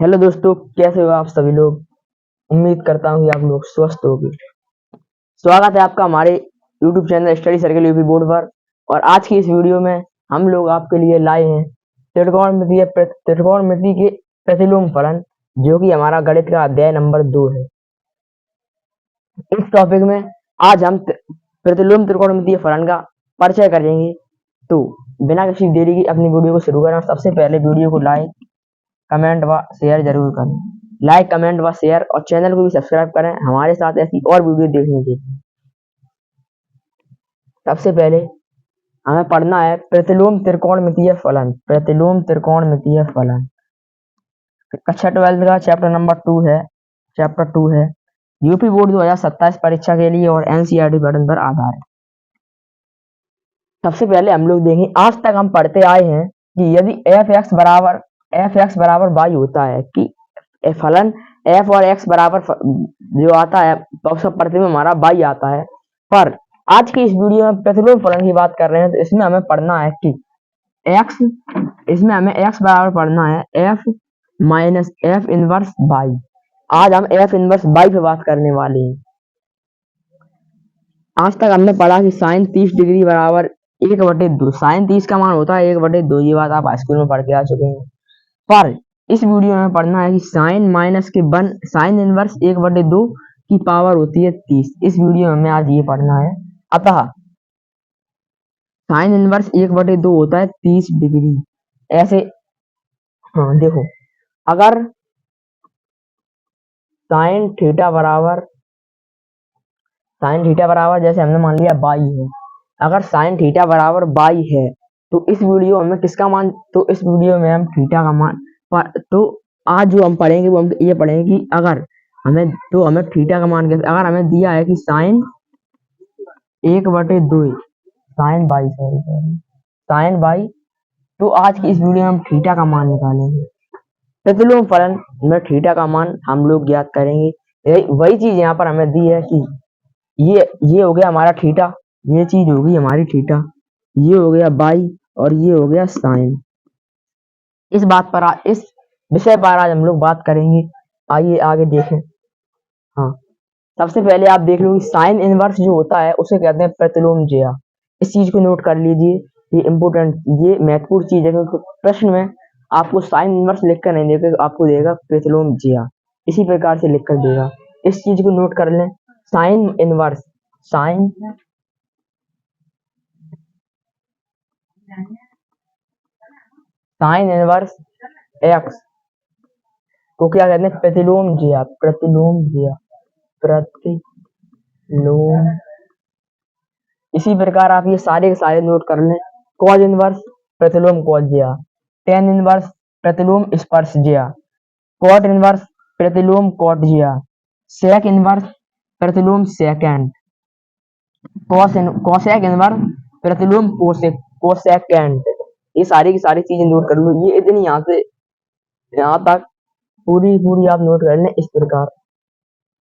Hello दोस्तों, कैसे हो आप सभी लोग। उम्मीद करता हूँ कि आप लोग स्वस्थ होंगे। स्वागत है आपका हमारे YouTube channel study circle UP board पर। और आज की इस वीडियो में हम लोग आपके लिए लाए हैं त्रिकोणमिति के प्रतिलोम फलन, जो कि हमारा गणित का अध्याय नंबर 2 है। इस टॉपिक में आज हम प्रतिलोम त्रिकोणमितीय फलन का परिचय करेंगे। तो बिना किसी देरी की अपनी वीडियो को शुरू करें। सबसे पहले वीडियो को लाइक, कमेंट व शेयर जरूर करें। लाइक, कमेंट व शेयर और चैनल को भी सब्सक्राइब करें हमारे साथ ऐसी और वीडियो देखने के लिए। सबसे पहले हमें पढ़ना है प्रतिलोम त्रिकोणमितीय फलन। प्रतिलोम त्रिकोणमितीय फलन कक्षा 12 का चैप्टर 2 है। यूपी बोर्ड 2027 परीक्षा के लिए और एनसीईआरटी पैटर्न पर आधार है। सबसे पहले हम लोग देखें, आज तक हम पढ़ते आए हैं कि यदि एफ एक्स बराबर वाई होता है कि फलन एफ और एक्स बराबर जो आता है सब प्रतिलोम हमारा वाई आता है। पर आज की इस वीडियो में प्रतिलोम फलन की बात कर रहे हैं, तो इसमें हमें पढ़ना है कि एक्स बराबर पढ़ना है f minus f inverse y. आज हम एफ इनवर्स वाई पे बात करने वाले हैं। आज तक हमने पढ़ा कि साइन 30 डिग्री बराबर 1/2। साइन 30 का मान होता है 1/2। ये बात आप हाई स्कूल में पढ़ के आ चुके हैं। पर इस वीडियो में पढ़ना है कि साइन माइनस के 1 साइन इनवर्स 1/2 की पावर होती है 30। इस वीडियो में हमें आज ये पढ़ना है। अतः साइन इनवर्स 1/2 होता है 30 डिग्री। ऐसे देखो, अगर साइन थीटा बराबर जैसे हमने मान लिया बाई है। अगर साइन थीटा बराबर बाई है तो इस वीडियो में थीटा का मान तो आज जो हम पढ़ेंगे वो हम ये पढ़ेंगे कि अगर हमें थीटा का मान कैसे, अगर हमें दिया है कि साइन 1/2 साइन बाई, तो आज की इस वीडियो में हम थीटा का मान निकालेंगे। प्रतिलोम फलन में थीटा का मान हम लोग ज्ञात करेंगे। वही चीज यहाँ पर हमें दी है कि ये हो गया हमारा थीटा, ये चीज होगी हमारी थीटा, ये हो गया बाई और ये हो गया साइन। इस विषय पर आज हम लोग बात करेंगे। आइए आगे देखें। हाँ, सबसे पहले आप देख लो कि साइन इनवर्स जो होता है उसे कहते हैं प्रतिलोम ज्या। इस चीज को नोट कर लीजिए, ये इम्पोर्टेंट, ये महत्वपूर्ण चीज है, क्योंकि प्रश्न में आपको साइन इनवर्स लिखकर नहीं देगा, आपको देगा प्रतिलोम ज्या। इसी प्रकार से लिखकर देगा। इस चीज को नोट कर लें। साइन इनवर्स एक्स को क्या कहते हैं? प्रतिलोम ज्या। इसी प्रकार आप ये सारे के सारे नोट कर लें। कॉज इनवर्स प्रतिलोम कॉज ज्या, टेन इनवर्स प्रतिलोम स्पर्श ज्या, कॉट इनवर्स प्रतिलोम कॉट ज्या, सेक इनवर्स प्रतिलोम सेकेंड, कोसेक इनवर्स प्रतिलोम कोसेकेंड। ये सारी की सारी चीजें नोट कर लो। ये इतनी यहाँ से यहाँ तक पूरी आप नोट कर लें इस प्रकार।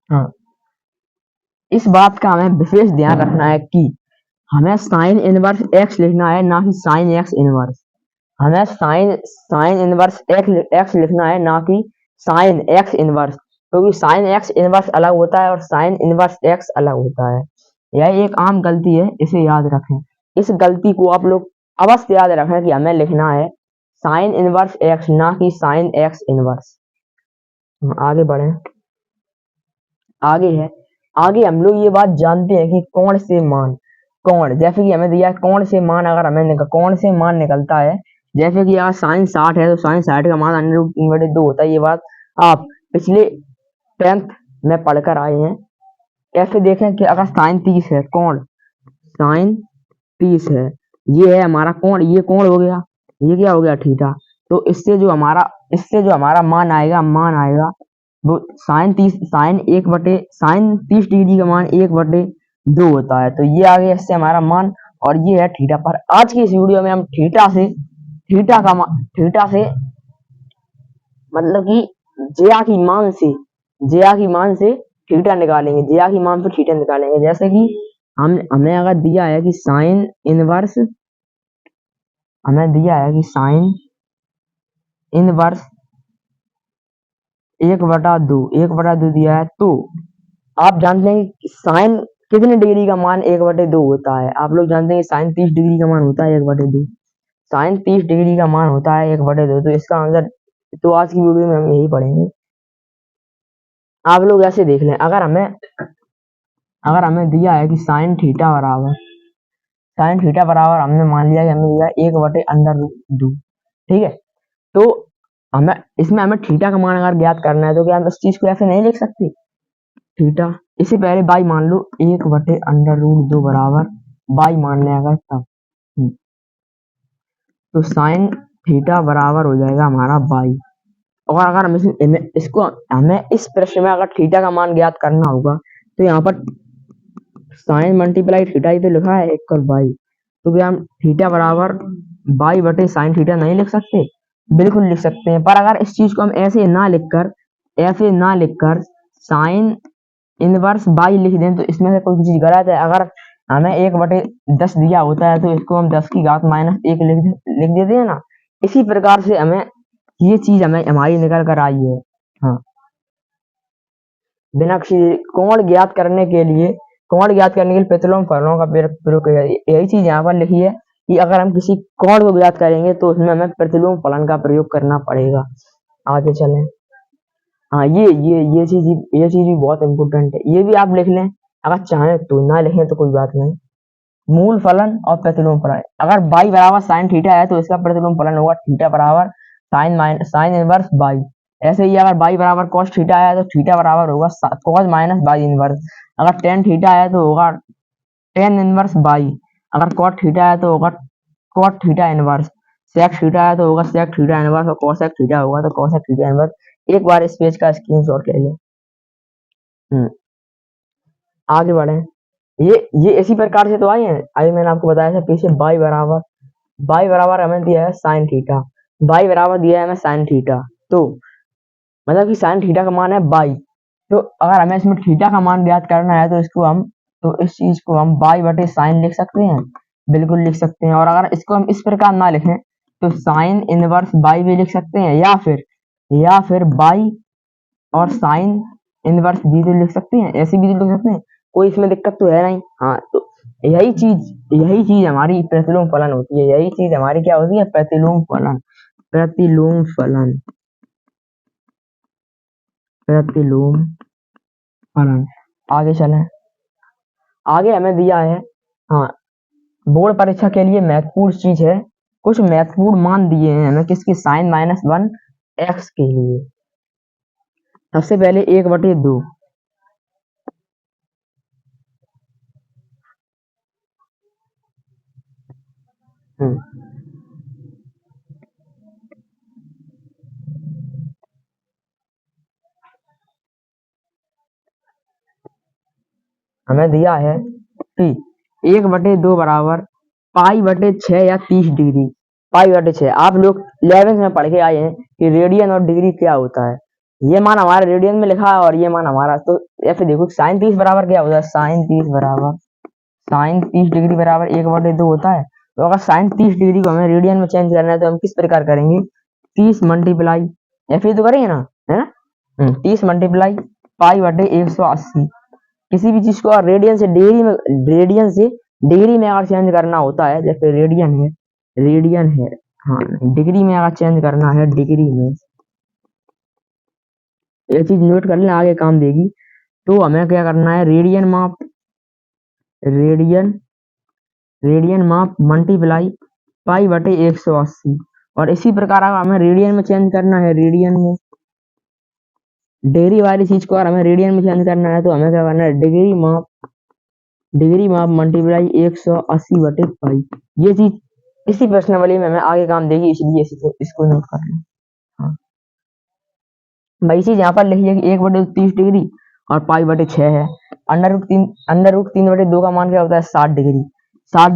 हाँ, इस बात का हमें विशेष ध्यान रखना है कि हमें साइन इनवर्स एक्स लिखना है, ना कि साइन एक्स इनवर्स। हमें साइन इनवर्स एक्स लिखना है, ना कि साइन एक्स इनवर्स, क्योंकि साइन एक्स इनवर्स अलग होता है और साइन इनवर्स एक्स अलग होता है। यह एक आम गलती है, इसे याद रखें। इस गलती को आप लोग अवश्य याद रखें कि हमें लिखना है साइन इनवर्स एक्स, ना कि साइन एक्स इनवर्स। आगे बढ़े। आगे हम लोग ये बात जानते हैं कि कोण जैसे कि हमें दिया है कोण से मान, अगर हमें कोण से मान निकलता है, जैसे कि अगर साइन 60 है तो साइन 60 का मान √3/2 होता है। ये बात आप पिछले 10th में पढ़कर आए हैं। ऐसे देखें कि अगर साइन 30 है, साइन 30 है, ये है हमारा कोण, ये कोण हो गया, ये क्या हो गया? थीटा। तो इससे जो हमारा मान आएगा वो साइन 30 डिग्री का मान 1/2 होता है। तो ये आ गया इससे हमारा मान, और ये है थीटा। पर आज की इस वीडियो में हम थीटा से मतलब कि ज्या की मान से थीटा निकालेंगे। ज्या की मान से थीटा निकालेंगे। जैसे कि हमें अगर दिया है कि साइन इनवर्स 1/2 1/2 दिया है। तो आप जानते हैं कि साइन कितने डिग्री का मान 1/2 होता है? आप लोग जानते हैं कि साइन 30 डिग्री का मान होता है 1/2। साइन 30 डिग्री का मान होता है 1/2। तो इसका आंसर तो आज की वीडियो में हम यही पढ़ेंगे। आप लोग ऐसे देख लें, अगर हमें दिया है कि साइन थीटा बराबर हमने मान लिया कि हमें दिया 1/√2, ठीक है। तो हमें थीटा का मान अगर ज्ञात करना है तो क्या हम इस चीज को ऐसे नहीं लिख सकते? थीटा इससे पहले बाई मान लो, 1/√2 बराबर बाई मान लें अगर तब, तो साइन थीटा बराबर हो जाएगा हमारा बाई। और अगर हमें इस प्रश्न में अगर थीटा का मान ज्ञात करना होगा तो यहाँ पर साइन मल्टीप्लाई थीटा ही तो लिखा है इक्वल बाई। तो क्या हम थीटा बराबर बाई बटे साइन थीटा नहीं लिख सकते? बिल्कुल लिख सकते हैं। पर अगर इस चीज को हम ऐसे ना लिखकर साइन इनवर्स बाई लिख दें तो इसमें से कोई चीज गलत है। अगर हमें 1/10 दिया होता है तो इसको हम 10 की घात -1 लिख देते हैं ना। इसी प्रकार से ये चीज हमारी निकल कर आई है। हाँ, बिना किसी कोण ज्ञात करने के लिए प्रतिलोम फलनों का प्रयोग किया। यही चीज यहाँ पर लिखी है कि अगर हम किसी कोण को ज्ञात करेंगे तो उसमें हमें प्रतिलोम फलन का प्रयोग करना पड़ेगा। आगे चलें। हाँ, ये चीज भी बहुत इम्पोर्टेंट है, ये भी आप लिख लें। अगर चाहें तो, ना लिखें तो कोई बात नहीं। मूल फलन और प्रतिलोम फलन, अगर बाई बराबर साइन थीटा है तो इसका प्रतिलोम फलन होगा थीटा बराबर साइन इनवर्स बाई। ऐसे ही अगर बाई बराबर कॉस थीटा है तो थीटा बराबर होगा कॉस माइनस बाई इनवर्स। अगर टेन थीटा है तो होगा टेन इनवर्स बाई। अगर कॉट थीटा है तो होगा cot theta inverse. Sec theta है तो होगा सेक थीटा इनवर्स, और कॉसेक थीटा होगा तो कॉसेक थीटा इनवर्स। एक बार इस पेज का स्क्रीनशॉट ले लें। आगे बढ़े। ये इसी प्रकार से तो आई है। अभी मैंने आपको बताया था पीछे बाई बराबर हमें दिया है साइन थीटा, बाई बराबर दिया है हमें साइन थीटा। तो मतलब कि साइन थीटा का मान है बाई। तो अगर हमें इसमें थीटा का मान ज्ञात करना है तो इस चीज को हम बाई बटे साइन लिख सकते हैं, बिल्कुल लिख सकते हैं। और अगर इसको हम इस प्रकार ना लिखें तो साइन इनवर्स बाई भी लिख सकते हैं, या फिर बाई और साइन इनवर्स भी तो लिख सकते हैं, ऐसे भी तो लिख सकते हैं। कोई इसमें दिक्कत तो है नहीं। हाँ, तो यही चीज हमारी प्रतिलोम फलन होती है। यही चीज हमारी क्या होती है? प्रतिलोम फलन। आगे चलें। आगे हमें दिया है, हाँ, बोर्ड परीक्षा के लिए महत्वपूर्ण चीज है, कुछ महत्वपूर्ण मान दिए हैं हमें किसके? साइन -1 x के लिए। सबसे पहले 1/2, हमें दिया है कि 1/2 बराबर पाई बटे 6 या 30 डिग्री। पाई बटे 6 आप लोग 11th में पढ़ के आए हैं कि रेडियन और डिग्री क्या होता है। ये मान हमारा रेडियन में लिखा है और ये मान हमारा, तो ऐसे देखो साइन 30 बराबर क्या होता है? साइन 30 डिग्री बराबर 1/2 होता है। तो अगर साइन 30 डिग्री को हमें रेडियन में चेंज करना है तो हम किस प्रकार करेंगे? 30 मल्टीप्लाई, ऐसे तो करेंगे ना, है ना। 30 मल्टीप्लाई पाई बटे 180। किसी भी चीज को रेडियन से डिग्री में अगर चेंज करना होता है, जैसे रेडियन है, हाँ, डिग्री में अगर चेंज करना है, डिग्री में, ये चीज नोट कर लें, आगे काम देगी। तो हमें क्या करना है? रेडियन माप मल्टीप्लाई पाई बटे 180। और इसी प्रकार अगर हमें रेडियन में चेंज करना है, रेडियन में डिग्री वाली चीज को अगर हमें रेडियन में चेंज करना है तो हमें क्या करना है? डिग्री माप मल्टीप्लाई 180 बटे पाई। ये चीज इसी प्रश्नावली में हमें आगे काम देगी, इसलिए इसको नोट कर लें। हाँ, भाई चीज यहाँ पर लिखी है कि 1/30 डिग्री और पाई बटे 6 है। अंडर रूट 3/2 का मान क्या होता है? 60 डिग्री। 60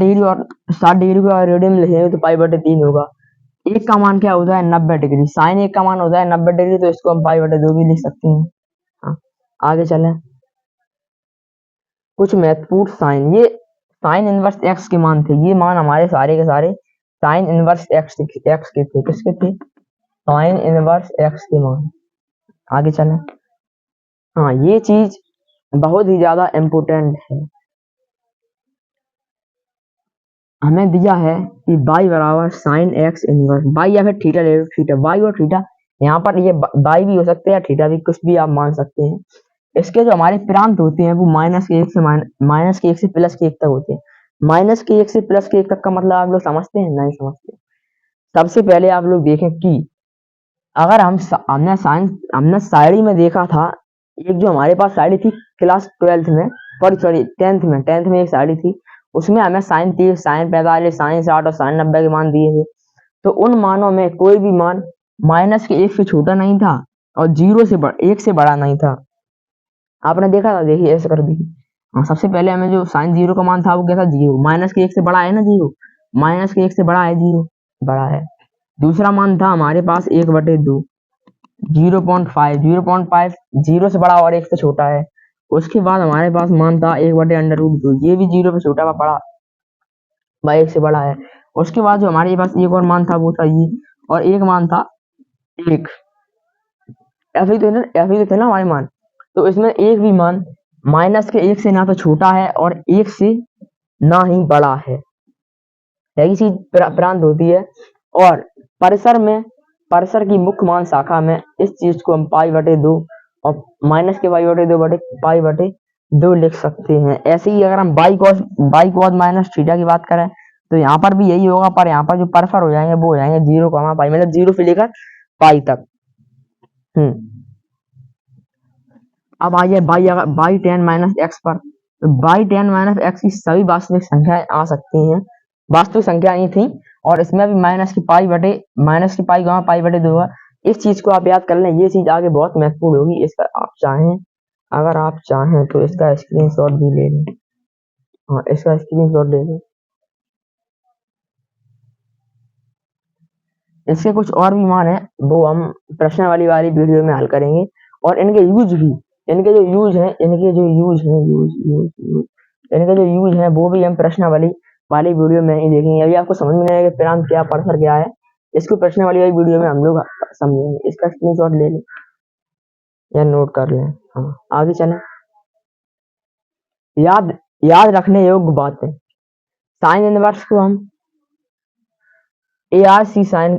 डिग्री को रेडियन में लिखेंगे तो पाई बटे 3 होगा। एक का मान क्या होता है? 90 डिग्री। साइन 1 का मान होता है 90 डिग्री, तो इसको हम पाई बटे 2 भी लिख सकते हैं। हाँ, आगे चलें। कुछ महत्वपूर्ण साइन, ये साइन इनवर्स एक्स के मान थे। ये मान हमारे सारे के सारे साइन इनवर्स एक्स के थे। किसके थे? साइन इनवर्स एक्स के मान। आगे चलें। हाँ, ये चीज बहुत ही ज्यादा इम्पोर्टेंट है। हमें दिया है कि बाई बराबर साइन एक्स इनवर्स बाई, या फिर थीटा ले लो, थीटा बाई और थीटा, यहाँ पर ये बाई भी हो सकते हैं, थीटा भी, कुछ भी आप मान सकते हैं। इसके जो हमारे प्रांत होते हैं वो माइनस के एक से प्लस के एक तक होते हैं। माइनस के एक से प्लस के एक तक का मतलब आप लोग समझते हैं? नहीं समझते। सबसे पहले आप लोग देखें कि अगर हमने शायरी में देखा था, एक जो हमारे पास शायरी थी क्लास 12th में, सॉरी 10th में एक शायरी थी, उसमें हमें साइन 30, साइन 45, साइन 60 और साइन 90 के मान दिए थे। तो उन मानों में कोई भी मान माइनस के एक से छोटा नहीं था और एक से बड़ा नहीं था। आपने देखा था? देखिए ऐसे कर दी। हाँ, सबसे पहले हमें जो साइन 0 का मान था वो क्या था? 0। माइनस के एक से बड़ा है ना 0, माइनस के एक से बड़ा है 0, बड़ा है। दूसरा मान था हमारे पास 1/2, 0.5, 0.5 0 से बड़ा और 1 से छोटा है। उसके बाद हमारे पास मान था 1/√2, ये भी 0 से छोटा बड़ा भाई 1 से बड़ा है। उसके बाद जो हमारे पास एक और मान था वो था ये, और एक मान था 1। ऐसे ही तो थे ना हमारे मान। तो इसमें एक भी मान माइनस के 1 से ना तो छोटा है और 1 से ना ही बड़ा है। यही चीज प्रांत होती है। और परिसर की मुख्य मान शाखा में इस चीज को हम π/2 और माइनस के π/2 लिख सकते हैं। ऐसे ही अगर हम बाई कॉस माइनस थीटा की बात करें तो यहाँ पर भी यही होगा, पर यहाँ पर जो परिसर हो जाएंगे वो हो जाएंगे 0, पाई, मतलब 0 से लेकर पाई तक। अब आइए बाई 10 - x पर। तो बाई 10 - x की सभी वास्तविक संख्याएं आ सकती हैं, वास्तविक संख्या ही थी, और इसमें भी माइनस की पाई बटे 2 है। इस चीज को आप याद कर लें, ये चीज आगे बहुत महत्वपूर्ण होगी। इसका अगर आप चाहें तो इसका स्क्रीनशॉट भी ले लें। हाँ, इसका स्क्रीनशॉट ले लें। इसके कुछ और भी मान है, वो हम प्रश्न वाली वीडियो में हल करेंगे। और इनके यूज भी, इनके जो यूज है वो भी हम प्रश्न वाली वीडियो में ही देखेंगे। अभी आपको समझ में नहीं आएगा प्रांत क्या, परिसर क्या है, इसको प्रश्न वाली वीडियो में हम लोग समझेंगे। इसका स्क्रीनशॉट ले लें या नोट कर लें। हाँ, आगे चलें। याद रखने योग्य बात है, साइन इनवर्स को हम ARC साइन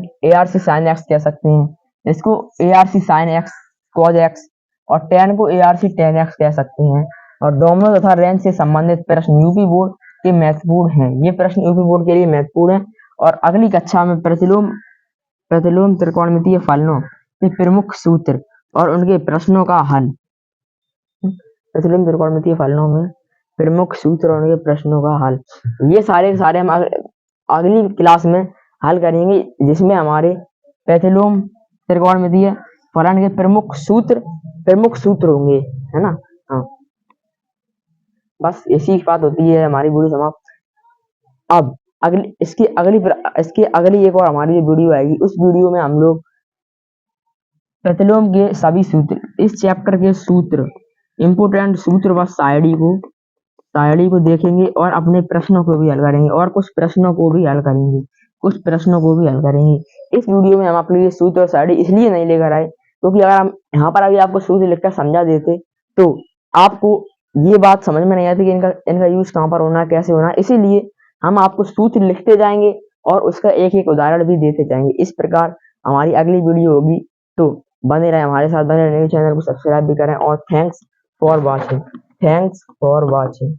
एक्स कह सकते हैं, इसको ARC sine x cos x, और tan को ARC tan एक्स कह सकते हैं। और डोमिनो तथा रेंज से संबंधित प्रश्न यूपी बोर्ड के महत्वपूर्ण हैं। ये प्रश्न यूपी बोर्ड के लिए महत्वपूर्ण है। और अगली कक्षा में प्रतिलोम त्रिकोणमितीय फलनों के प्रमुख सूत्र और उनके प्रश्नों का हल, प्रतिलोम त्रिकोणमितीय फलनों में प्रमुख सूत्र और उनके प्रश्नों का हल, ये सारे हम अगली क्लास में हल करेंगे, जिसमें हमारे प्रतिलोम त्रिकोणमितीय फलन के प्रमुख सूत्र होंगे, है ना। हाँ, बस इसी बात होती है, हमारी वीडियो समाप्त। अब इसकी अगली एक और हमारी वीडियो आएगी, उस वीडियो में हम लोग प्रतिलोम के सभी सूत्र, इस चैप्टर के सूत्र, इंपोर्टेंट सूत्र व शायरी को देखेंगे और अपने प्रश्नों को भी हल करेंगे, और कुछ प्रश्नों को भी हल करेंगे। इस वीडियो में हम अपने लिए सूत्र और शायरी इसलिए नहीं लेकर आए क्योंकि अगर हम यहाँ पर अभी आपको सूत्र लिखकर समझा देते तो आपको ये बात समझ में नहीं आती कि इनका यूज कहाँ पर होना, कैसे होना। इसीलिए हम आपको सूत्र लिखते जाएंगे और उसका एक एक उदाहरण भी देते जाएंगे। इस प्रकार हमारी अगली वीडियो होगी, तो बने रहे हमारे साथ, बने रहे, चैनल को सब्सक्राइब भी करें। और थैंक्स फॉर वॉचिंग।